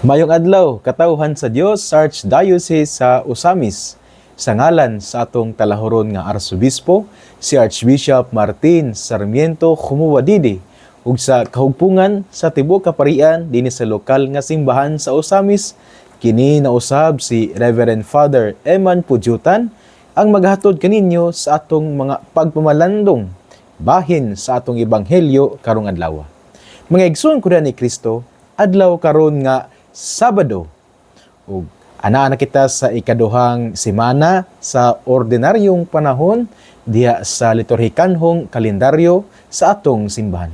Mayong adlaw, katawhan sa Dios sa Archdiocese sa Osamis. Sa ngalan sa atong talahuron nga Arsobispo, si Archbishop Martin Sarmiento Khumuwadidi, ug sa kahugpungan sa tibuok kaparian dinhi sa lokal nga simbahan sa Osamis, kini nausab si Reverend Father Eman Pudyutan ang maghatod kaninyo sa atong mga pagpamalandong bahin sa atong ebanghelyo karong adlaw. Mga igsoon ko ni Kristo, adlaw karon nga Sabado. Ug ana na kita sa ikaduhang semana sa ordinaryong panahon diha sa liturhikanhong kalendaryo sa atong simbahan.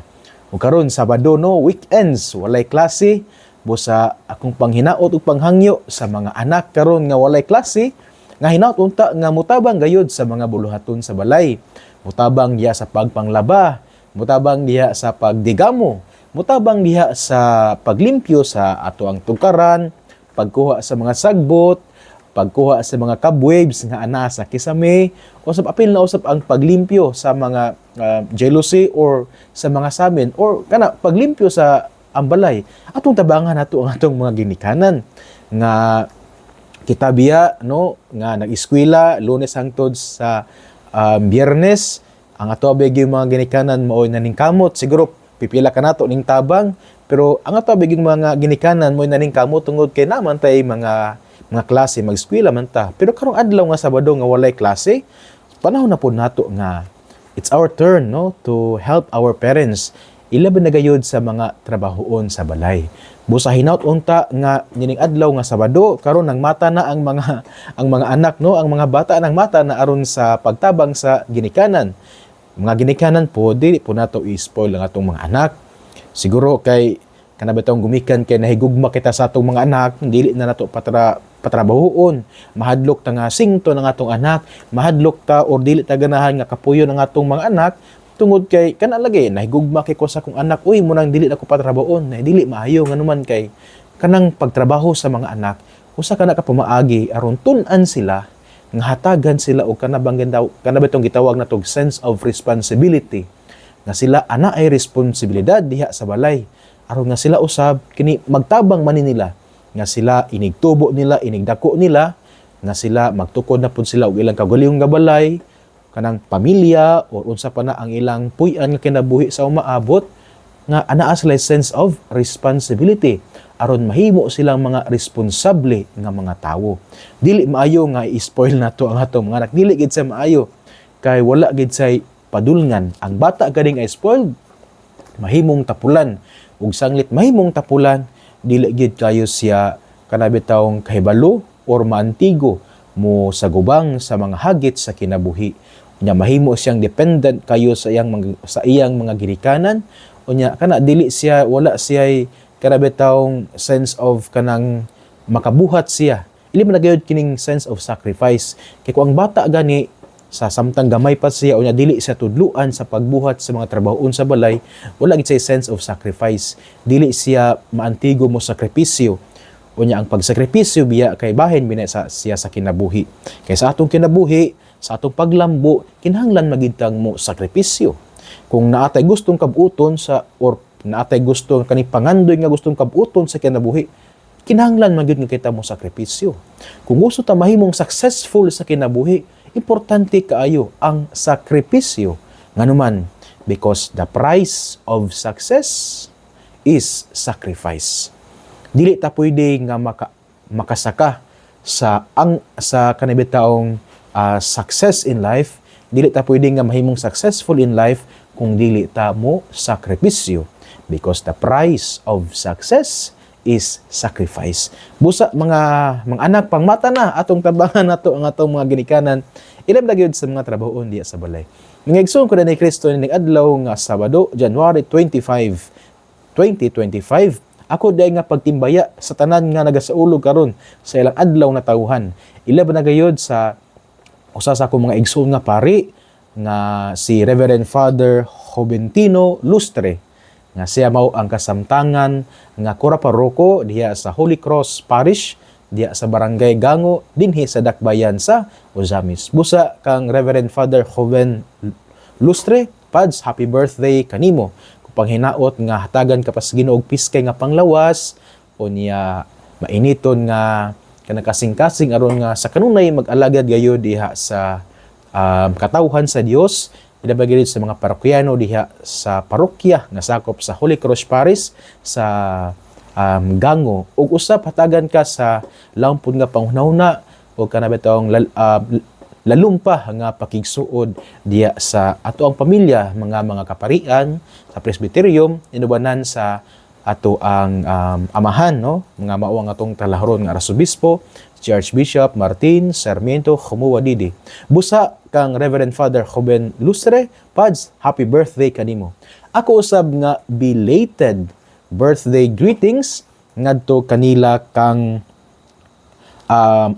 Ug karon Sabado no, weekends, walay klase, busa akong panghinaot ug panghangyo sa mga anak karon nga walay klase, nga hinaot unta nga mutabang gayud sa mga buluhaton sa balay. Mutabang diha sa pagpanglaba, mutabang diha sa pagdigamo, mutabang diha sa paglimpyo sa ato ang tugkaran, pagkuha sa mga sagbot, pagkuha sa mga cobwebs nga ana sa kisame, usab apil na usab ang paglimpyo sa mga jealousy or sa mga samin or kana paglimpyo sa ambalay. Atong tabangan nato ang atong mga ginikanan nga kita biya no nga nag-eskwela Lunes hangtod sa Biyernes. Ang ato abay mga ginikanan mao naning kamot, siguro pipila ka nato ning tabang, pero ang ato biging mga ginikanan mo naning kamo tungod kay naman tay mga klase mag-eskwela man ta. Pero karong adlaw nga Sabado nga walay klase, panahon na po nato nga it's our turn no to help our parents. Ilaban na gayud sa mga trabahoon sa balay. Busa hinaut unta nga nining adlaw nga Sabado karon nang mata na ang mga anak no, ang mga bata nang mata na aron sa pagtabang sa ginikanan. Mga ginikanan po, dili po nato i-spoil ang atong mga anak. Siguro kay kanabitong gumikan kay nahigugma kita sa atong mga anak, dili na nato patrabahoon. Mahadlok ta nga singto ng atong anak, mahadlok ta or dili ta ganahan nga kapuyo ng atong mga anak tungod kay kana lagi nahigugma kay ko sa akong anak, uy mo nang dili na ko patrabahoon, na dili maayo nga naman kay kanang pagtrabaho sa mga anak, usa kana ka pamaagi aron tun-an sila nga hatagan sila og kanabitong gitawag natog sense of responsibility, nga sila ana ay responsibilidad diha sa balay aron nga sila usab kini magtabang man nila, nga sila inigtubo nila, inigdako nila, nga sila magtukod na pud sila og ilang kaugalingong nga balay, kanang pamilya o unsa pa na ang ilang puy-an nga kinabuhi sa umaabot, nga anaa sila sense of responsibility aron mahimo silang mga responsable nga mga tawo. Dili maayo nga i-spoil nato ang atong mga anak, dili gid sa maayo kay wala gid say padulngan. Ang bata kading ay spoiled, mahimong tapulan ug sanglit mahimong tapulan, dili gid kayo siya kanabitawong kahibalo or maantigo mo sa gubang sa mga hagit sa kinabuhi. Nya mahimo siyang dependent kayo sa iyang mga ginikanan, unya kana dili siya wala siya karabitawong sense of kanang makabuhat siya. Ili man nagayod kining sense of sacrifice. Kay kung ang bata gani sa samtang gamay pa siya unya dili siya tudluan sa pagbuhat sa mga trabahoon sa balay, wala gid siya sense of sacrifice. Dili siya maantigo mo sakripisyo. Unya ang pagsakripisyo biya kay bahin bina siya sa kinabuhi. Kay sa atong kinabuhi, sa atong paglambo, kinahanglan magintang mo sakripisyo. Kung naatay gustong kabuton sa or naatay gusto kani pangandoy nga gustong kabuton sa kinabuhi, kinahanglan man gyud nga kita mo sakripisyo. Kung gusto ta mahimong successful sa kinabuhi, importante kaayo ang sakripisyo. Nganuman, because the price of success is sacrifice. Dili ta pwede nga makasaka sa kanabitaong success in life, dili ta pwede nga mahimong successful in life kung dili ta mo sakripisyo. Because the price of success is sacrifice. Busa mga anak pangmata na atong tabangan nato ang atong mga ginikanan, ilam na gyud sa mga trabahoon diya sa balay. Mga igsoon ko ni Kristo ning adlaw nga Sabado, January 25, 2025. Ako day nga pagtimbaya sa tanan nga nagasaulog karon sa ilang adlaw na tawhan. Ilab na gayud sa usa sa akong mga igsoon nga pari nga si Reverend Father Joventino Lustre, nga siya mao ang kasamtangan nga kura paroko diha sa Holy Cross Parish diha sa Barangay Gango dinhi sa Dakbayan sa Osamis. Busa kang Reverend Father Joven Lustre, Pads, happy birthday kanimo. Kung panghinaot nga hatagan ka pa sa Ginoo og piskay nga panglawas o niya mainiton nga kanakasing-kasing aron nga sa kanunay mag-alagad gayud diha sa katawhan sa Dios, ilabagid sa mga parokyano diha sa parokya nga sakop sa Holy Cross Parish sa Gango, ug usab hatagan ka sa lampon nga panghunahuna o kanabetong lalumpa nga pakigsuod diya sa ato ang pamilya, mga kaparian sa presbyterium, inubanan sa ato ang amahan, no, mga mao ang atong talahuron nga arsobispo si Archbishop Martin Sarmiento Khumuwadidi. Busa kang Reverend Father Joven Lustre, Pads, happy birthday kanimo. Ako usab nga belated birthday greetings ngadto kanila kang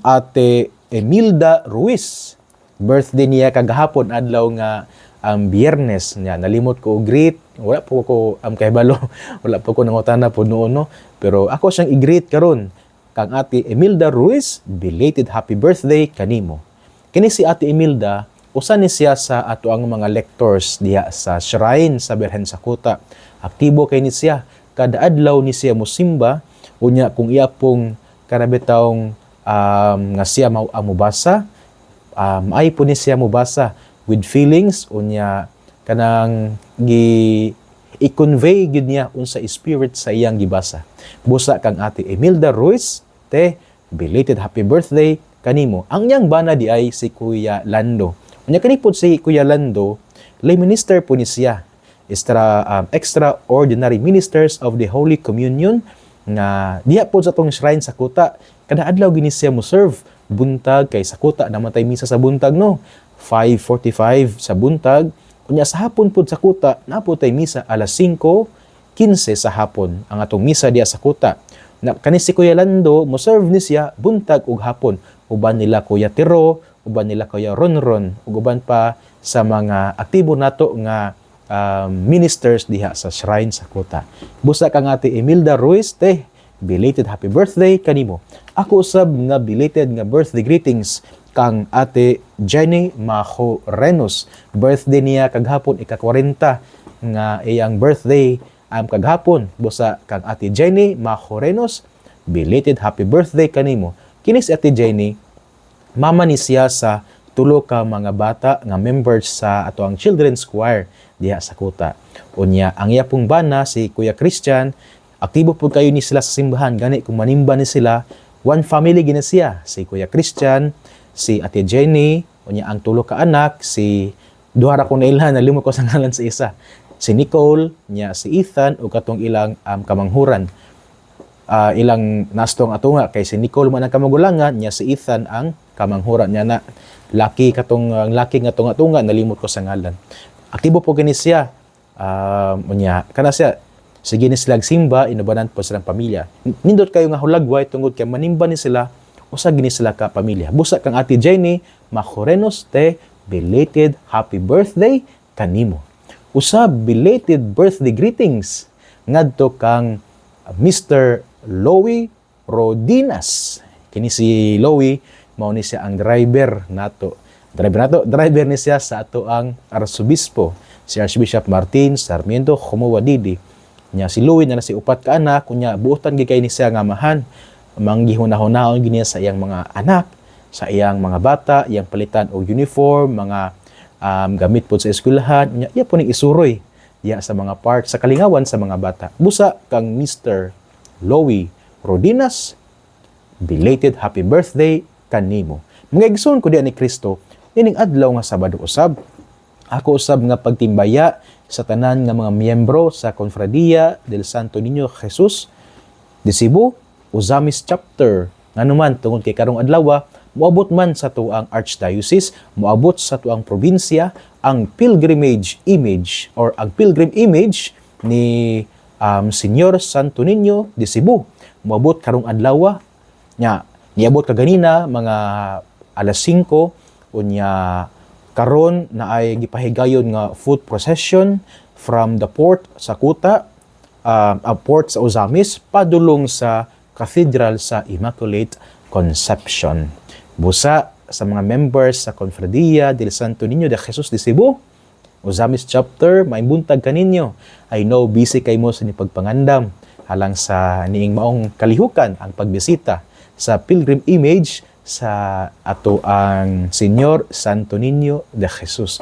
Ate Emilda Ruiz. Birthday niya kagahapon adlaw nga Biyernes niya. Nalimot ko greet. Wala po ko kahibalo. Wala po ko nangutana po noon, no. Pero ako siyang i-greet karon kang Ate Emilda Ruiz, belated happy birthday kanimo. Kini si Ate Emilda, usa ni siya sa ato ang mga lectors diha sa shrine sa Birhen sa Kuta. Aktibo kay ni siya. Kada adlaw ni siya mosimba, unya kung iya pong karabitawng nga siya mubasa, ay po ni siya mubasa with feelings, unya kanang i-convey gid niya unsa spirit sa iyang gibasa. Busa kang Ate Emilda Ruiz, te, belated happy birthday kanimo. Ang iyang bana di ay si Kuya Lando. Unya kanipod si Kuya Lando, lay minister po ni siya. Extraordinary Ministers of the Holy Communion nga diha po sa tong shrine sa Kuta. Kada adlaw gini siya mo serve buntag kay sa Kuta namatay misa sa buntag, no, 5:45 sa buntag. Kunya sa hapon po sa Kuta naputay misa alas 5:15 sa hapon ang atong misa diha sa Kuta. Na kani si Kuya Lando mo serve ni siya buntag ug hapon. Uban nila Kuya Tiro, uban nila Kuya Ronron, ug uban pa sa mga aktibo nato nga ministers diha sa shrine sa Kuta. Busa kang Ate Emilda Ruiz, te, belated happy birthday kanimo. Ako usab nga belated nga birthday greetings kang Ate Jenny Majorenos. Birthday niya kaghapon ika-40 nga iyang birthday kaghapon. Busa kang Ate Jenny Majorenos, belated happy birthday kanimo. Kini si Ate Jenny, mama ni siya sa tulo ka mga bata nga members sa ato ang children's choir diha sa Kuta. Unya ang iya pong bana si Kuya Christian, aktibo po kayo ni sila sa simbahan, gani kung manimba ni sila, one family gina siya, si Kuya Christian, si Ate Jenny, unya ang tulo ka anak, si duha ra ko nailhan, nalimot ko sa ngalan sa isa, si Nicole, nya si Ethan, ug katong ilang kamanghuran. Ilang nastong atunga kay si Nicole man ang kamagulangan, nya si Ethan ang kamanghuran niya na laki katong laki nga tunga-tunga, nalimot ko sa ngalan. Aktibo po gani siya. Unya kana siya sige ni sila simba, inubanan po silang pamilya. Nindot kayo nga hulagway tungod kay manimba ni sila, usa gini sila ka pamilya. Busa kang Ate Jenny Majorenos, te, belated happy birthday kanimo. Usab belated birthday greetings ngadto kang Mr. Louie Rodinas. Kini si Louie mao ni siya ang driver ni siya sa ato ang arsobispo si Archbishop Martin Sarmiento Khumuwadidi. Nya si Louie na si upat ka anak, kunya buotan gid kay ni siya nga amahan, manggihunahunahon gini sa iyang mga anak, sa iyang mga bata, iyang palitan og uniform, mga gamit po sa eskwelahan, nya iya po ning isuroy diya sa mga part sa kalingawan sa mga bata. Busa kang Mr. Louie Rodinas, belated happy birthday kanimo. Mga igsoon ko diya ni Kristo, ining adlaw nga Sabado usab, ako usab nga pagtimbaya sa tanan nga mga miyembro sa Confradia del Santo Niño Jesus de Cebu, Usamis Chapter. Nganuman tungod kay karong adlaw, moabot man sa tuang Archdiocese, moabot sa tuang probinsya ang pilgrimage image or ang pilgrim image ni Señor Santo Niño de Cebu. Moabot karong adlaw nya, niabot kaganina mga alas 5, unya karon na ay gipahigayon nga foot procession from the port sa Kuta, port sa Usamis, padulong sa Cathedral sa Immaculate Conception. Busa sa mga members sa Confradia del Santo Niño de Jesus de Cebu, Usamis Chapter, maimbuntag kaninyo. I know busy kay mo sa ni pagpangandam. halang sa niing maong kalihukan ang pagbisita sa pilgrim image sa ato ang Senyor Santo Niño de Jesus.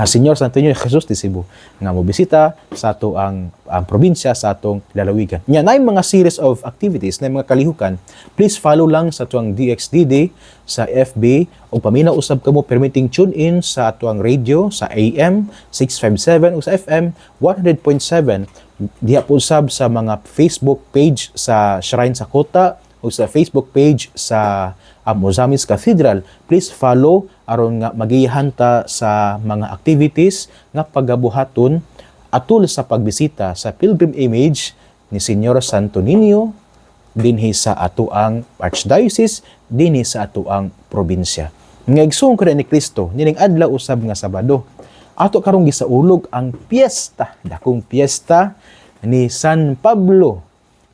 Senyor Santo Niño de Jesus di Cebu nga mobisita sa ato ang probinsya sa atong lalawigan. Nya na mga series of activities na mga kalihukan. Please follow lang sa ato ang DXDD sa FB o paminaw usab kamo permitting tune in sa ato ang radio sa AM 657 o sa FM 100.7 diha po usab sa mga Facebook page sa Shrine sa Kota o sa Facebook page sa Ozamis Cathedral. Please follow aron nga magiyahanta sa mga activities nga pagabuhaton atul sa pagbisita sa pilgrim image ni Senyor Santo Niño dinhi sa atoang archdiocese, dinhi sa atoang probinsya. Nga igsoon ko ni Kristo nining adlaw usab nga Sabado. Ato karong gisaulog ang piyesta, dakong piyesta ni San Pablo.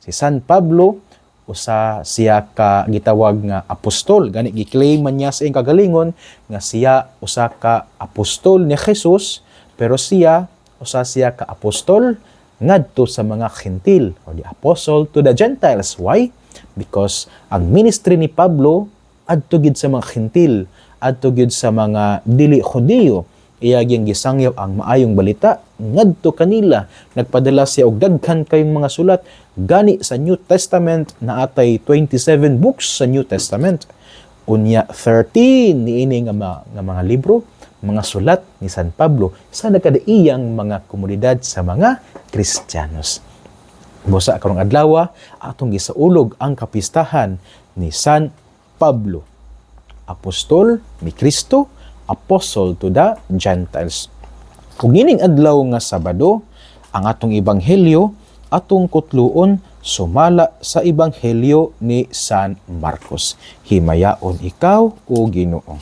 Si San Pablo usa siya ka gitawag nga apostol, gani gi-claim man niya sa iyang kagalingon nga siya usa ka apostol ni Jesus, pero siya usa siya ka apostol ngadto sa mga Gentil or the apostle to the Gentiles. Why? Because ang ministry ni Pablo adto gid sa mga Gentil, adto gid sa mga dili Hudiyo. Iya gyang gisangyaw ang maayong balita ngadto kanila. Nagpadala siya og daghan kayong mga sulat gani sa New Testament na atay 27 books sa New Testament. Unya 13 niini nga mga libro, mga sulat ni San Pablo sa nagkadaiyang mga komunidad sa mga Kristiyanos. Busa karong adlaw atong gisaulog ang kapistahan ni San Pablo, apostol ni Kristo, apostle to the Gentiles. Kung ining adlaw nga Sabado, ang atong ebanghelyo atong kutluon sumala sa ebanghelyo ni San Marcos. Himayaon ikaw o Ginoo.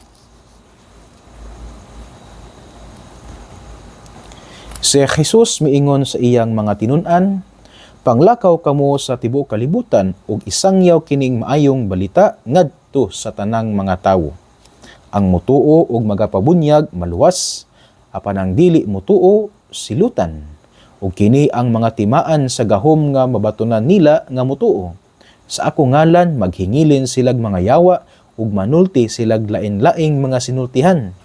Si Jesus miingon sa iyang mga tinun-an, panglakaw kamo sa tibuok kalibutan ug isangyaw kining maayong balita ngadto sa tanang mga tawo. Ang mutuo ug magapabunyag maluwas, apan ang dili mutuo silutan. Ug kini ang mga timaan sa gahom nga mabatunan nila nga mutuo. Sa ako ngalan maghingilin silag mga yawa ug manulti silag lain-laing mga sinultihan.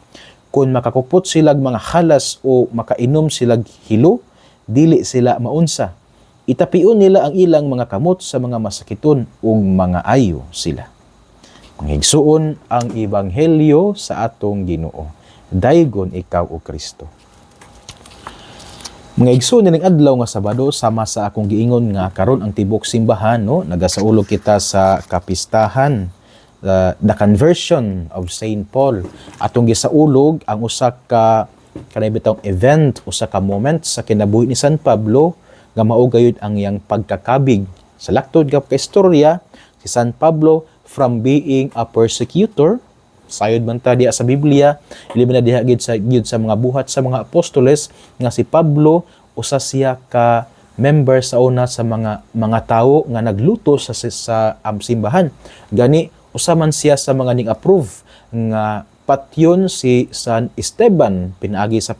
Kung makakupot silag mga halas o makainom silag hilo, dili sila maunsa. Itapion nila ang ilang mga kamot sa mga masakiton ug mga ayo sila. Ngigsuon ang ebanghelyo sa atong Ginoo. Daygon ikaw o Kristo. Mga igsoon ning adlaw nga Sabado sama sa akong giingon nga karon ang tibok simbahan no nagasaulog kita sa kapistahan the conversion of Saint Paul. Atong gisaulog ang usa ka kanay bitawng event, usa ka moment sa kinabuhi ni San Pablo nga mao gayud ang iyang pagkakabig. Sa laktod nga kaistorya si San Pablo from being a persecutor, sayod man ta diha sa Biblia, ilibin na diha gid sa mga buhat sa mga apostoles nga si Pablo usa siya ka member sa una sa mga tawo nga nagluto sa simbahan. Gani usa man siya sa mga ning approve nga patyon si San Esteban pinaagi sa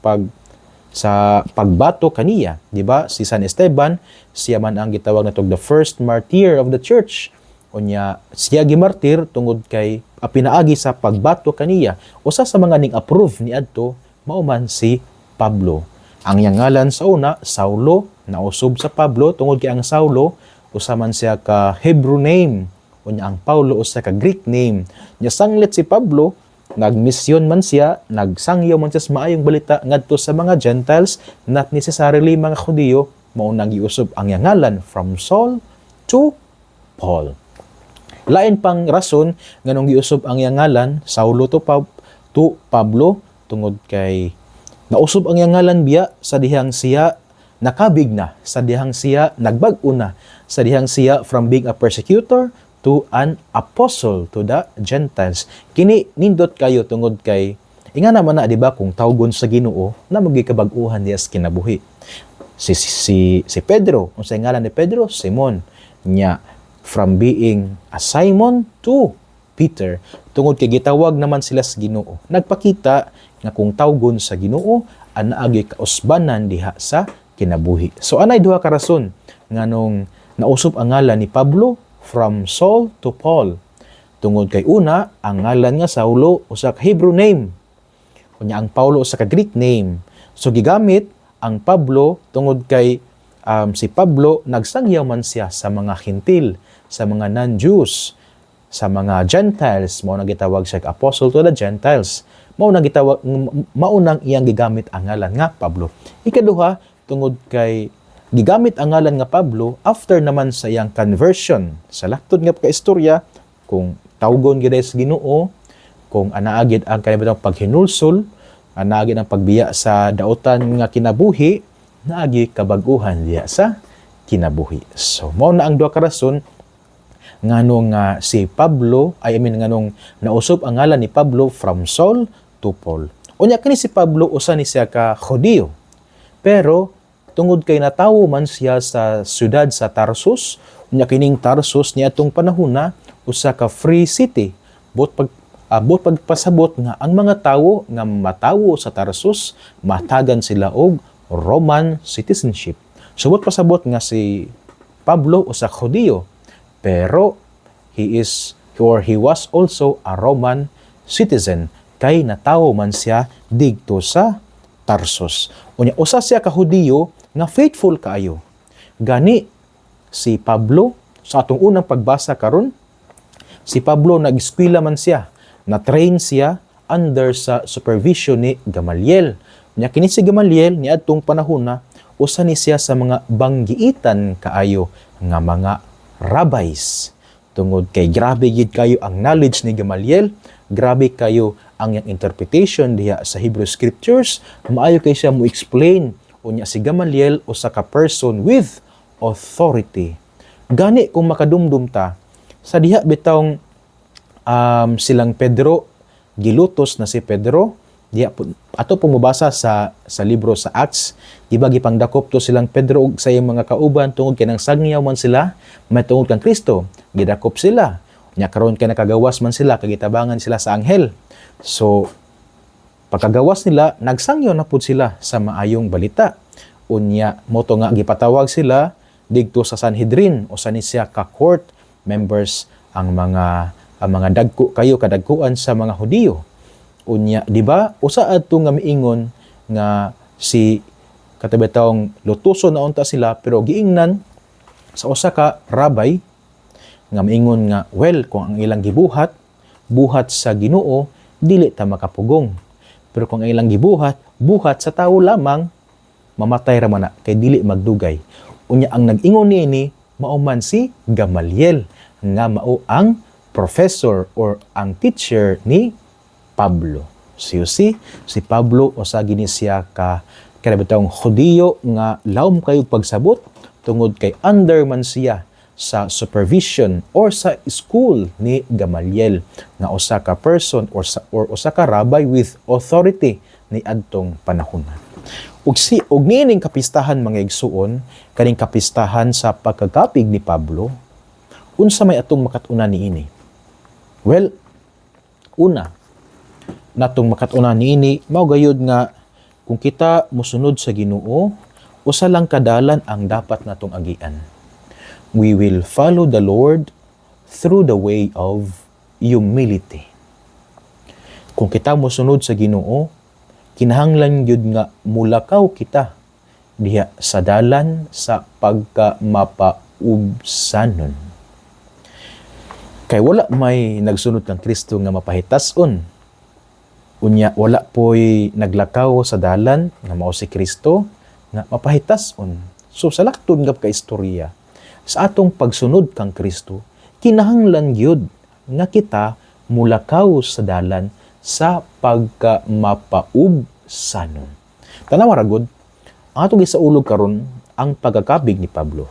pagbato kaniya, di ba? Si San Esteban siya man ang gitawag natog the first martyr of the church. Unya siya gimartir tungod kay pinaagi sa pagbato kaniya. Usa sa mga ning approve ni adto mao man si Pablo. Ang iyang ngalan sa una Saulo, nausob sa Pablo tungod kay ang Saulo usa man siya ka Hebrew name. Unya ang Paulo usa ka Greek name. Nya sanglit si Pablo, nagmisyon man siya, nagsangyaw man siya sa maayong balita ngadto sa mga Gentiles, not necessarily mga Hudiyo, mao nang giusob ang iyang ngalan from Saul to Paul. Lain pang rason nganong giusob ang iyang ngalan Saulo to Pablo tungod kay nausob ang iyang ngalan biya sa dihang siya nakabig na, sa dihang siya nagbag-o na, sa dihang siya from being a persecutor to an apostle to the Gentiles. Kini nindot kayo tungod kay inga naman na di ba kung tawgon sa Ginoo na magikabag-uhan diya sa kinabuhi. Si Pedro, unsay ngalan ni Pedro? Simon. Nya from being a Simon to Peter. Tungod kay gitawag naman sila sa Ginoo. Nagpakita nga kung tawgon sa Ginoo, anaagi kausbanan diha sa kinabuhi. So anay duha ka rason nganong nausop ang ngalan ni Pablo from Saul to Paul. Tungod kay una, ang ngalan nga Saulo usa ka Hebrew name. Kunya ang Paulo usa ka Greek name. So gigamit ang Pablo tungod kay si Pablo nagsangyaw man siya sa mga Hintil, sa mga non-Jews, sa mga Gentiles. Mao na gitawag siya apostle to the Gentiles. Maunang iyang gigamit ang ngalan nga Pablo. Ikaduha, tungod kay gigamit ang ngalan nga Pablo after naman sa iyang conversion. Sa laktod nga kaistorya, kung tawgon gid sa Ginoo, kung anaagid ang kanibang paghinulsol, anaagid ang pagbiya sa daotan nga kinabuhi, naagi kabag-uhan diya sa kinabuhi. So mao na ang duha ka rason nganong si Pablo, nganong nausop ang ngalan ni Pablo from Saul to Paul. Unya kini si Pablo usa ni siya ka Hudiyo. Pero tungod kay natawo man siya sa syudad sa Tarsus, unya kining Tarsus niadtong panahona usa ka free city. Bot pagpasabot nga ang mga tawo nga matawo sa Tarsus matagan sila og Roman citizenship. So bot pasabot nga si Pablo usa ka Hudiyo, pero he was also a Roman citizen kay natawo man siya didto sa Tarsus. Unya usa siya ka Hudiyo nga faithful kaayo. Gani si Pablo sa atong unang pagbasa karon, si Pablo nag-eskwela man siya, na-train siya under sa supervision ni Gamaliel. Unya kini si Gamaliel niadtong panahona usa ni siya sa mga banggiitan kaayo nga mga rabbis. Tungod kay grabe gid kayo ang knowledge ni Gamaliel, grabe kayo ang yang interpretation diha sa Hebrew Scriptures, maayo kay siya mo explain. Unya si Gamaliel usa ka person with authority. Gani kung makadumdum ta sa diha bitawng silang Pedro, gilutos na si Pedro, diha ato pong mabasa sa libro sa Acts, di ba gipangdakop to silang Pedro ug sa iyang mga kauban tungod kay nang sagyaw man sila may tungod kang Kristo, gidakop sila. Nya karon kay nakagawas man sila, kagitabangan sila sa anghel. So pagkagawas nila, nagsangyo na pud sila sa maayong balita. Unya mo to nga gipatawag sila didto sa Sanhedrin o sa siya ka court members ang mga dagko kayo kadagkuan sa mga Hudiyo. Unya di ba usa adto nga miingon nga si katabetawng lutuson na unta sila pero giingnan sa usa ka rabbi nga miingon nga kung ang ilang buhat sa Ginoo dili ta makapugong. Pero kung ang ilang buhat sa tawo lamang, mamatay ra man na kay dili magdugay. Unya ang nag-ingon niini mao man si Gamaliel nga mao ang professor or ang teacher ni Pablo. So you see, si Pablo usa gini siya ka kanabitawng Hudiyo nga lawom kayo pagsabot tungod kay under man siya sa supervision or sa school ni Gamaliel nga usa ka person or usa ka rabbi with authority ni adtong panahon. Ug niining kapistahan mga igsuon, kaning kapistahan sa pagkagapig ni Pablo, unsa may atong makatuna niini? Well, una, natong makatuna niini mao gayud nga kung kita mosunod sa Ginoo, usa lang kadalan ang dapat natong agian. We will follow the Lord through the way of humility. Kung kita mosunod sa Ginoo, kinahanglan gyud nga mulakaw kita diha sa dalan sa pagka-mapaubsanon. Kay wala may nagsunod kang Kristo nga mapahitason. Unya wala po'y naglakaw sa dalan nga mao si Kristo nga mapahitason. So sa laktod nga kaistorya, sa atong pagsunod kang Kristo, kinahanglan gyud nga kita mulakaw sa dalan sa pagka-mapaubsanon. Tanawa ra gud, ang atong gisaulog karon ang pagkakabig ni Pablo.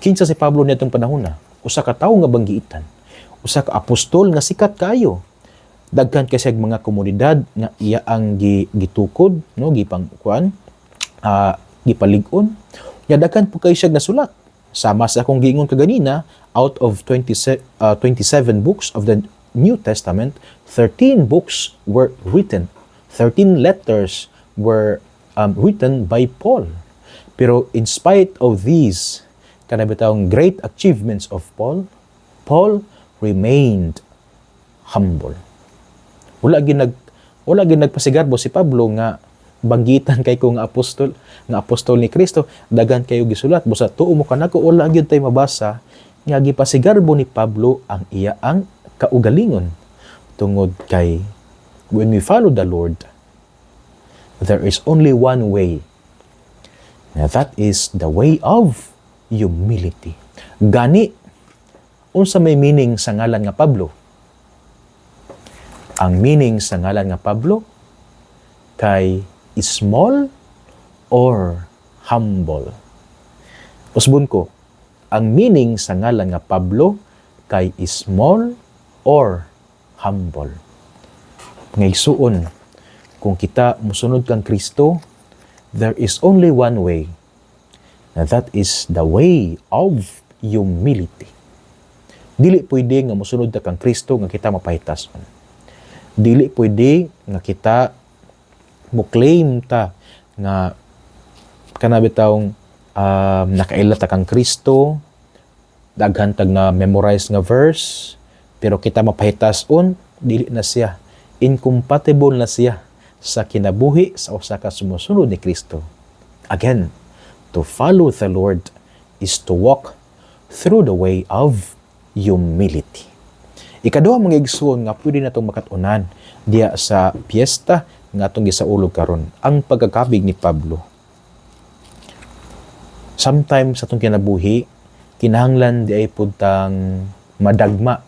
Kinsa si Pablo niadtong panahon na? Usa ka tawo nga banggiitan, usa ka apostol nga sikat kaayo. Daghan kasi mga komunidad nga iya ang gitukod, no, gipalig-on. Nya daghan po kay siya nasulat. Sama sa akong giingon kaganina, out of 27 books of the New Testament, 13 books were written. 13 letters were written by Paul. Pero in spite of these, kanabitawang great achievements of Paul, Paul remained humble. Wala gid nagpasigarbo si Pablo nga banggitan kay ko nga apostol ni Kristo, dagan kayo gisulat busa tuo mo kanako. Wala gyud tay mabasa nga gipasigarbo ni Pablo ang iya ang kaugalingon tungod kay when we follow the Lord, there is only one way. Now that is the way of humility. Gani unsa may meaning sa ngalan nga Pablo? Ang meaning sa ngalan nga Pablo kay small or humble. Usbon ko, ang meaning sa ngalan nga Pablo kay small or humble. Ngaysuon, kung kita musunod kang Kristo, there is only one way, and that is the way of humility. Dili pwede nga musunod ta kang Kristo nga kita mapahitason. Dili pwede nga kita mo-claim ta nga kanabitawng nakaila ta kang Kristo, daghan tag na memorize nga verse, pero kita mapahitason, dili na siya. Incompatible na siya sa kinabuhi sa usa ka sumusunod ni Kristo. Again, to follow the Lord is to walk through the way of humility. Ikaduha mga igsoon nga pwede natong makatunan diya sa piyesta nga atong gisaulog karon, ang pagkakabig ni Pablo. Sometimes sa atong kinabuhi, kinahanglan di ay pudtang madagma.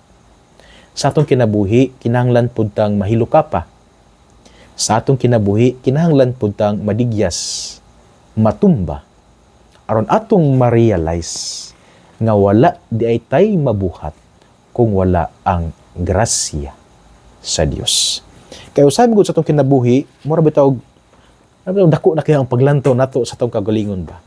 Sa atong kinabuhi, kinahanglan pudtang mahilukapa. Sa atong kinabuhi, kinahanglan pudtang madigyas, matumba. Aron atong ma-realize nga wala di ay tay mabuhat kung wala ang grasya sa Dios. Kaya sabi ko sa itong kinabuhi, mura bitaw, dako na kaya ang paglantaw nato sa itong kagalingon ba?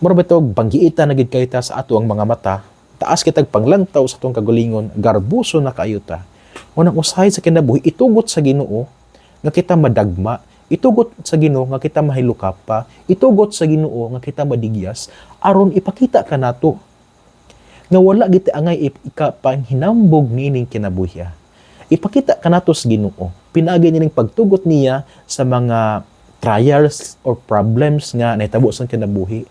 Mura bitaw, banggiita na gid kayta sa ato ang mga mata, taas kitag panglantaw sa itong kagalingon, garbuso na kayuta. Unang usahay sa kinabuhi, itugot sa Ginoo nga kita madagma, itugot sa Ginoo nga kita mahilukapa, itugot sa Ginoo nga kita madigyas, aron ipakita ka nato nga wala gid angay ikapanghinambog niining kinabuhi. Ipakita ka nato sa Ginoo, pinaagi nining pagtugot niya sa mga trials or problems nga nahitabo sa kinabuhi,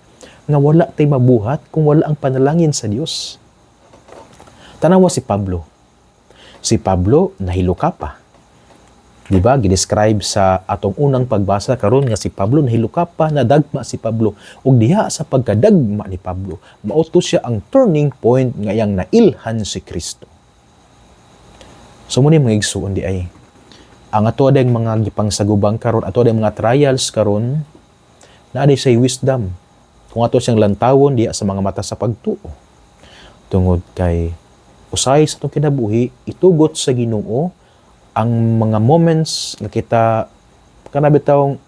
nga wala tay mabuhat kung wala ang panalangin sa Dios. Tanawa si Pablo. Si Pablo nahilukapa. Diba? Gidescribe sa atong unang pagbasa karon nga si Pablo nahilukapa, nadagma si Pablo. Ug diha sa pagkadagma ni Pablo, mauto siya ang turning point nga yang nailhan si Kristo. So muna mga igsuon di ay, ang ato adeng mga gipangsagubang karon, ato adeng mga trials karon, na aday say wisdom. Kung ato siyang lantawon diya sa mga mata sa pagtuo. Tungod kay usay sa itong kinabuhi, itugot sa Ginoo ang mga moments na kita kanabitawng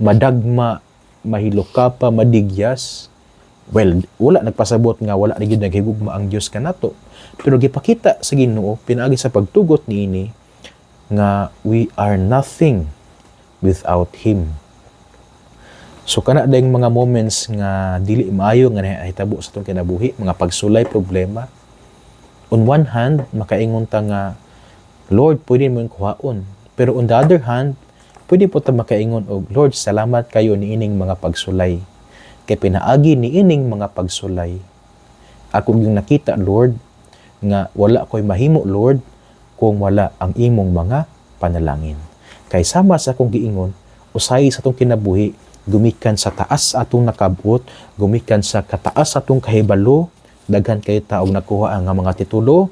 madagma, mahilukapa, madigyas. Well, wala nagpasabot nga wala na gyud naghigugma ang Dios kanato. Pero gipakita sa Ginoo pinaagi sa pagtugot niini nga we are nothing without Him. So kana dayang mga moments nga dili maayo nga nahitabo sa atong kinabuhi, mga pagsulay problema. On one hand, makaingon ta nga Lord, pwede mo yung kuhaon. Pero on the other hand, pwede po ta makaingon og Lord, salamat kayo niining mga pagsulay. Kay pinaagi niining mga pagsulay, ako yung nakita, Lord, nga wala ko'y mahimo, Lord, kung wala ang imong mga panalangin. Kay sama sa akong giingon, usay sa atong kinabuhi, gumikan sa taas atong nakabot, gumikan sa kataas atong kahibalo, daghan kay taog nakuha ang mga titulo,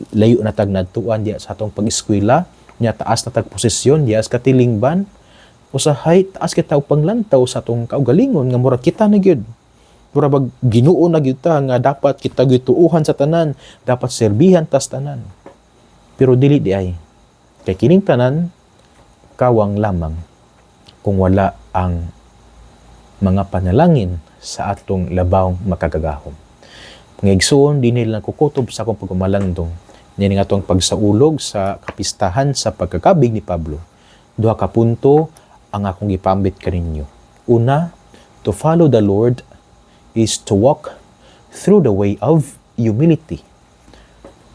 layo na tag nadtuan diya sa atong pag-eskwela, nya taas na tag posisyon diya sa katilingban, usahay taas kita og panglantaw sa atong kaugalingon nga murag kita na gyud. Mura bag Ginoo na gyud ta nga dapat kita gituuhan sa tanan, dapat serbihan tas tanan. Pero dili di ay. Kay kining tanan kawang lamang kung wala ang mga panalangin sa atong labawng makagagahom. Ngigsuon din nila kukutob sa akong pagmalandong nini nga atong pagsaulog sa kapistahan sa pagkakabig ni Pablo. Duha ka punto ang akong gipambit kaninyo. Una, To follow the Lord is to walk through the way of humility.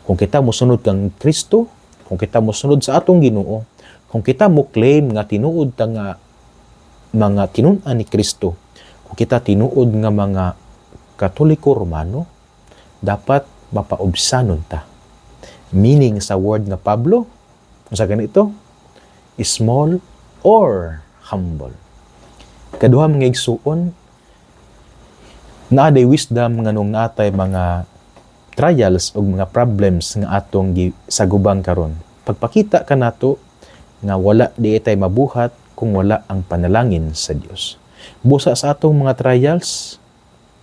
Kung kita mosunod kang Kristo, kung kita mosunod sa atong Ginoo, kung kita mo claim nga tinuod ta nga mga tinun-an ni Kristo, kung kita tinuod nga mga Katoliko Romano, dapat mapaobsanon ta. Meaning sa word nga Pablo, sa ganito, small or humble. Kaduha mga igsuon, naaday wisdom nga nung natay mga trials o mga problems nga atong sagubang karon. Pagpakita ka nato nga wala di tay mabuhat kung wala ang panalangin sa Dios. Busa sa atong mga trials,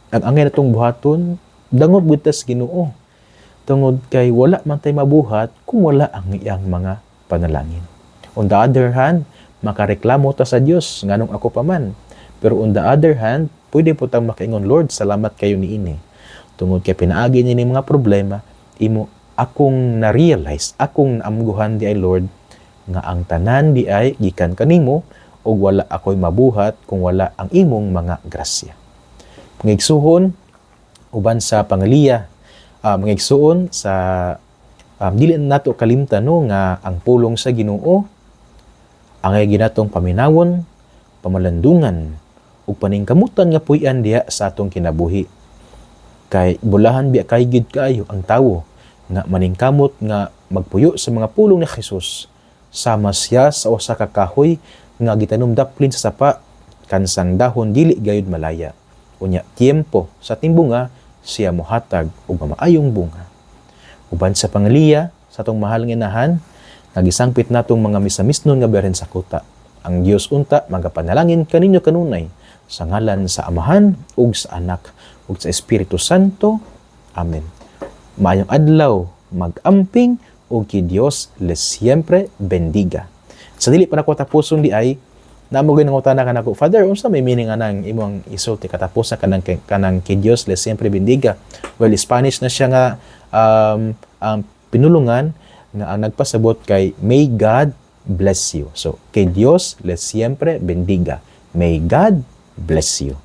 ang angay natong buhaton, dangog butas Ginoo. Tungod kay wala man tay mabuhat kung wala ang iyang mga panalangin. On the other hand, makareklamo ta sa Dios nganong ako pa man. Pero on the other hand, pwede po tang makaingon, Lord, salamat kayo niini. Tungod kay pinaagi niya mga problema, imo akong na-realize, akong naamguhan di ay Lord, nga ang tanan di ay gikan kanimo o wala ako'y mabuhat kung wala ang imong mga grasya. Ngigsuhon, uban sa pangaliya, ngigsuon sa dili nato kalimtan no, nga ang pulong sa Ginoo ang ay ginatong paminawon, pamalandungan ug paningkamutan nga puy-an diha sa atong kinabuhi. Kay bulahan biya kay gid kaayo ang tawo nga maningkamot nga magpuyo sa mga pulong ni Jesus. Sama siya sa usa ka kahoy nga gitanom daplin sa sapa kansang dahon dili gayud malaya. Unya tiempo sa timbunga siya mohatag og maayong bunga. Uban sa pangaliya sa atong mahal nga inahan, nagisangpit natong mga misamisnon nga beren sa kuta. Ang Dios unta magapanalangin kaninyo kanunay sa ngalan sa Amahan ug sa Anak ug sa Espiritu Santo. Amen. Maayong adlaw, mag-amping ug ki Dios les siempre bendiga. Sa dili pa nako tapuson di ay namo gyud ngutana kanako, Father, unsa may meaning anang imong isulti katapos kanang ki Dios les siempre bendiga? Well, Spanish na siya nga ang pinulungan nga ang nagpasabot kay may God bless you. So, kay Dios les siempre bendiga. May God bless you.